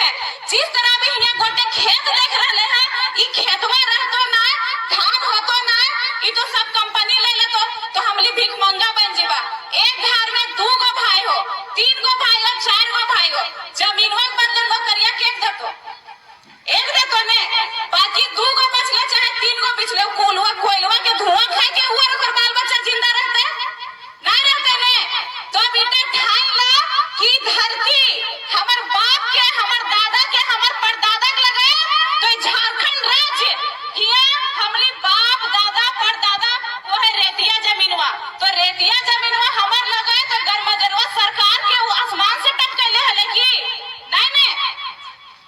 है। जिस तरह भी यहाँ गोटे खेत देख रहे हैं, ई खेतवा रहतो ना, धान होतो ना, ई तो सब कंपनी ले लेतो, तो हमली भीख मंगा बन जीवा। एक घर में 2 गो भाई हो, 3 गो भाई हो, 4 गो भाई हो, जमीनवा के बदले लोग करिया के देतो, एक देतो ने, बाकी 2 गो बचले चाहे 3 गो बिचले, कोयलवा के धुआं खाए के हुआ और बाल बच्चा जिंदा रहते नहीं रहते ने। तो अब इटे ठान ला कि धरती हमर बाप के, हमर दादा के, हमर परदादा के लगे, तो झारखंड राज्य हिया हमली बाप दादा परदादा वो है रेतिया जमीनवा, तो रेतिया जमीनवा हमर लगे, तो गरमजरवा सरकार के वो आसमान से टपकले हले की नहीं ने।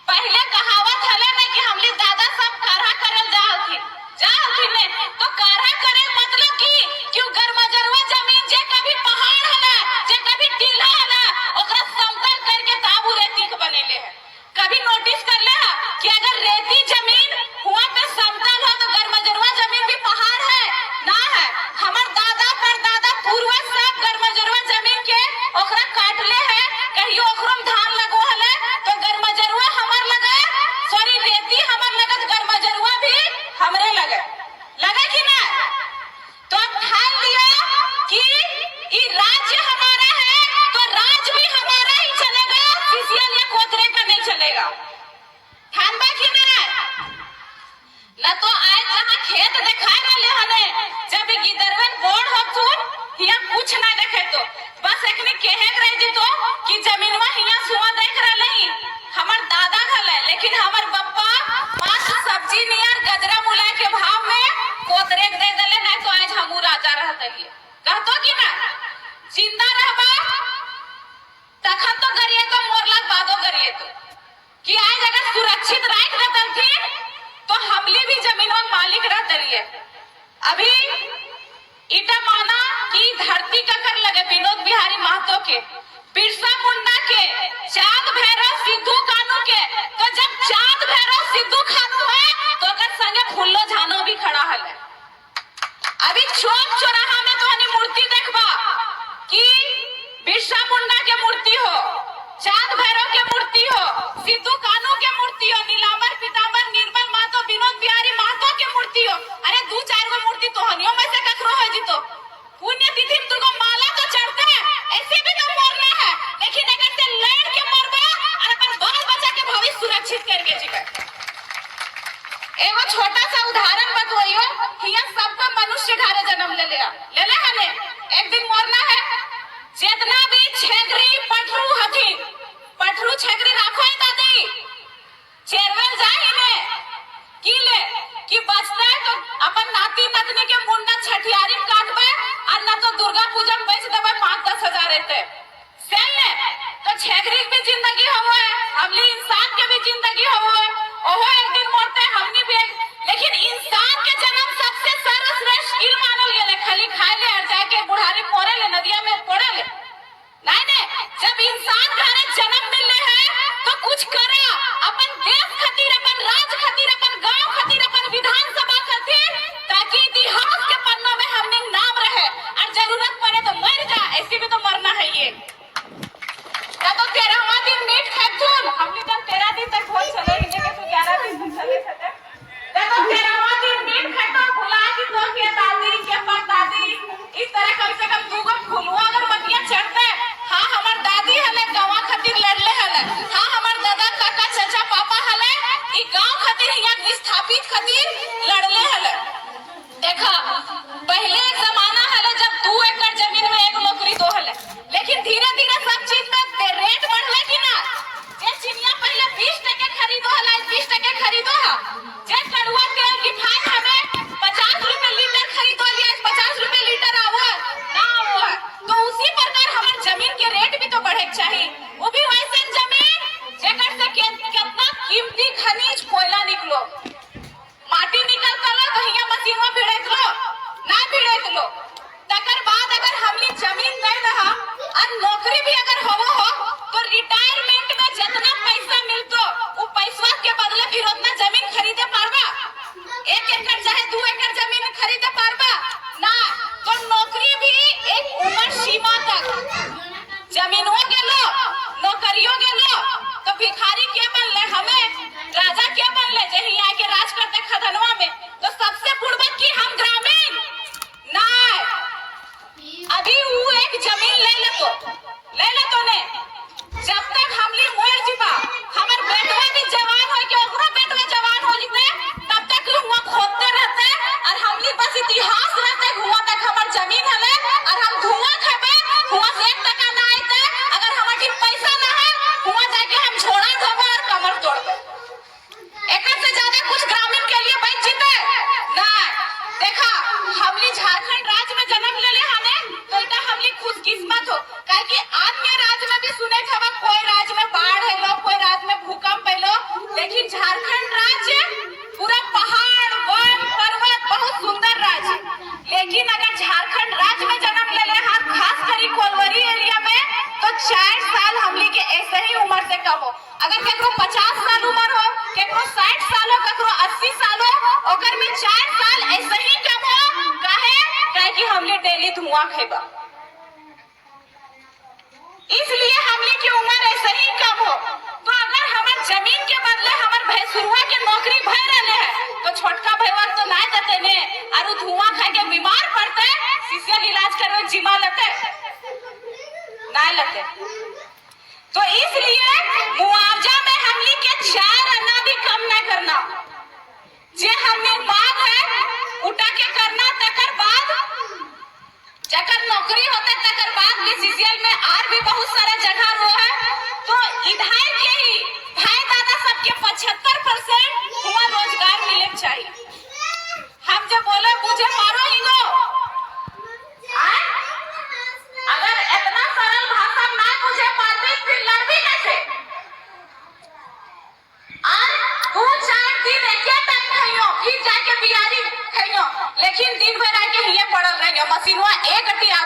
पहले कहावत हले ने कि हमली दादा सब करहा करल जाहलथी ने, तो करहा करे मतलब की क्यों गरमजरवा जमीन जे कभी पहाड़ हला, जे कभी टीला हला, ओकरा समतल करके ताबू रेती के बनेले है। कभी नोटिस कर ले कि अगर रेती जमीन हुआ पे समतल हो तो गरमजरवा जमीन भी पहाड़ है ना है। हमर दादा परदादा पूर्वज सब गरमजरवा जमीन के ओकरा काटले है, कहियो ओकरो में धान लगो हले, तो गरमजरवा हमर लगे, सॉरी रेती हमर लगे, गरमजरवा भी हमरे लगे कि ना। तो अब ठान लिया कि ये राज्य हमारा है, तो राज्य भी हमारा ही चलेगा, सीसीएल या कोतरे का नहीं चलेगा। ठान बा कि ना। ना तो आज जहाँ खेत दिखाए रहे हने, जब गिदरवन बोर्ड हो तुम हिया कुछ ना देखे, तो बस एकने कहे रह जी तो कि जमीनवा हिया सुआ देख रहे ही हमर दादा घले, लेकिन हमर बप्पा मस्त सब्जी नियर गजरा मुला के भाव में कोतरे दे देले, नहीं तो आज हमू राजा रहतलिए। कहतो कि ना जिंदा रहबा तखन तो गरिए, तो मोरला बादो गरिए, तो कि आज अगर सुरक्षित राख देतल थी तो हमली भी जमीनवा मालिक रहतलिए। अभी इटा माना कि धरती ककर लगे विनोद बिहारी महतो के, बिरसा मुंडा के, चांद भैरव सिद्धू कानू के, तो जब चांद भैरव सिद्धू खानू है तो अगर संगे फुल्लो झानो भी खड़ा हले। अभी चौक चौराहा में तो हनी मूर्ति देखबा कि बिरसा मुंडा के मूर्ति हो, चांद भैरव के मूर्ति हो, सिद्धू कानू के मूर्ति हो, नीलांबर पीतांबर निर्मल महतो, विनोद बिहारी महतो के मूर्ति हो। अरे 2-4 गो मूर्ति तो हनियो में से ककरो है जी, तो पुण्यतिथि में तुमको माला तो चढ़ते हैं, ऐसे भी तो मरना है, लेकिन अगर से लड़ के मरबा और अपन बाल बच्चा के भविष्य सुरक्षित करके जीवे। एगो छोटा सा उदाहरण बतवाइयो, हिया सबका मनुष्य घरे जन्म ले हने, एक दिन मरना है। जितना भी छेगरी पठरू हथिन, पठरू छेगरी राखो है दादी, चेरवल जाए ने की ले कि बचता है तो अपन नाती नतनी के मुंडा छठियारी काटबे, और ना तो दुर्गा पूजा में बेच देबे 5-10 हजार रहते सेल ने। तो छेगरी की भी जिंदगी हुआ है, हमली इंसान के भी जिंदगी हुआ है, ओहो एक दिन मरते हमनी भी। लेकिन इंसान के जन्म सबसे सर्वश्रेष्ठ गिर मानल गेले, खाली खाए ले और जाके बुढ़ारी पोरे ले, नदिया में पोरे ले नहीं। जब इंसान घरे जन्म मिले है तो कुछ करा, अपन देश खातिर, अपन राज्य खातिर, अपन गांव खातिर, अपन विधानसभा खातिर, ताकि इतिहास के पन्नों में हमने नाम रहे, और जरूरत पड़े तो मर जा, ऐसे भी तो मरना है ये। तो 13वां दिन मीट खातून हमने जब 13 दिन तक भोज चले गए, तो 11 दिन चले थे, तो 13वां दिन मीट खातून भुला की तो के दादी के परदादी, इस तरह कम से कम 2 गो फुलवा अगर बतिया चढ़ते। हाँ हमर दादी हले गवा खातिर लड़ले हले, हाँ हमर दादा काका चाचा पापा हले ई गांव खातिर यहाँ विस्थापित खातिर लड़ले हले। देखा पहले एक जमाना हले जब 2 एकड़ जमीन में 1 नौकरी दो हले, लेकिन धीरे धीरे सब चीज में रेट बढ़ले कि ना। जे चिनिया पहले 20 टके खरीदो हला, 20 टके खरीदो हा, जे कड़ुआ तेल रिफाइन हमें 50 रुपए लीटर खरीदो लिया, 50 रुपए लीटर आवो ना आवो है, तो उसी प्रकार हमार जमीन के रेट भी तो बढ़े चाहिए। वो भी वैसे जमीन जेकर से कितना कीमती खनिज कोयला निकलो, माटी निकल कलो तो हिया मशीनवा भिड़क लो ना भिड़क लो। तकर बाद अगर हमनी जमीन नहीं रहा और नौकरी भी अगर हो तो रिटायरमेंट में जितना पैसा मिलतो वो पैसा के बदले फिर उतना जमीन खरीदे पारबा, 1 एकड़ चाहे 2 एकड़ जमीन खरीदे पारबा ना। तो नौकरी भी एक उम्र सीमा तक, जमीनों गेलो नौकरियों गेलो, तो भिखारी के अपन अगर केकरो 50 साल उम्र हो, केकरो 60 साल हो, केकरो 80 साल हो, ओकर में 4 साल ऐसे ही कम हो। काहे कि हमने डेली धुआं खेबा, इसलिए हमने की उम्र ऐसे ही कम हो। तो अगर हमार जमीन के बदले हमार भैंसुरवा के नौकरी भय रहे है, तो छोटका भैया तो ना देते ने, और धुआं खा के बीमार पड़ते, सीसियल इलाज करवे जिमा लेते ना लेते। तो इसलिए मुआवजा में हमने के 4 अन्ना भी कम ना करना। जे हमने बात है उठा के करना, तकर बाद जकर नौकरी होते तकर बाद भी सीसीएल में और भी बहुत सारा जगह रो है। तो इधर के ही भाई दादा सबके 75% हुआ रोजगार मिले चाहिए। हम जब बोले मुझे मारो ही गो, अगर इतना सरल भाषा ना मुझे पाती फिर लड़बी कैसे? और 2-4 दिन एक टाइम खाइयो, फिर जाके बियारी खाइयो, लेकिन दिन भर आके हिये पड़ल रहियो, मशीनवा एक गटी आ